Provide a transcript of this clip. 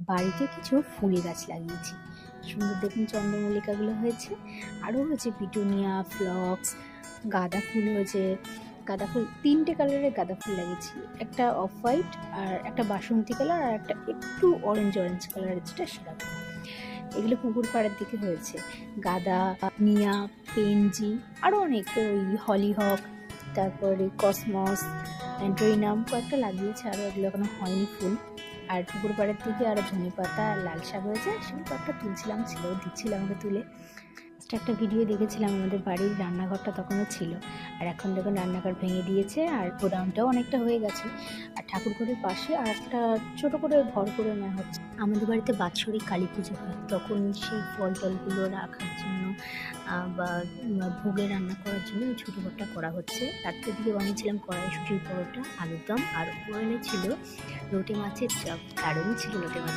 বাড়িতে কিছু ফুল গাছ লাগিয়েছি। সুন্দর দেখুন চন্দ্রমল্লিকাগুলো হয়েছে, আরও হয়েছে পিটুনিয়া, ফ্লক্স, গাঁদা ফুল হয়েছে। গাঁদা ফুল 3টে কালারের গাঁদা ফুল লাগিয়েছি, একটা অফ হোয়াইট আর একটা বাসন্তী কালার আর একটা একটু অরেঞ্জ অরেঞ্জ কালারের, যেটা সেরকম। এগুলো পুকুর পাড়ের দিকে হয়েছে। গাঁদা, মিয়া, পেনজি, আরও অনেক, ওই হলিহক, তারপরে কসমস, অ্যান্ড্রোইনাম কয়েকটা লাগিয়েছে, আরও এগুলো এখনো হয়নি ফুল। আর পুকুর পাড়ের দিকে আরও ধনেপাতা আর লাল শাক হয়েছে, সেগুলো কয়েকটা তুলছিলাম, ছিল দিচ্ছিলাম আমাকে তুলে। একটা ভিডিও দেখেছিলাম, আমাদের বাড়ির রান্নাঘরটা তখনও ছিল, আর এখন দেখুন রান্নাঘর ভেঙে দিয়েছে আর গোডাউনটাও অনেকটা হয়ে গেছে। আর ঠাকুরঘরের পাশে আর একটা ছোটো করে ঘর করে নেওয়া হচ্ছে। আমাদের বাড়িতে বাৎসরিক কালী পুজো হয়, তখন সেই ফল টলগুলো রাখার জন্য বা ভোগে রান্না করার জন্য ওই ছোটো ঘরটা করা হচ্ছে। রাত্রে দিকে বানিয়েছিলাম কড়াইশুঁটির পরোটা, আলুর দম, আর উপরে ছিল লোটে মাছের চপ, দারুণ ছিল লোটে মাছ।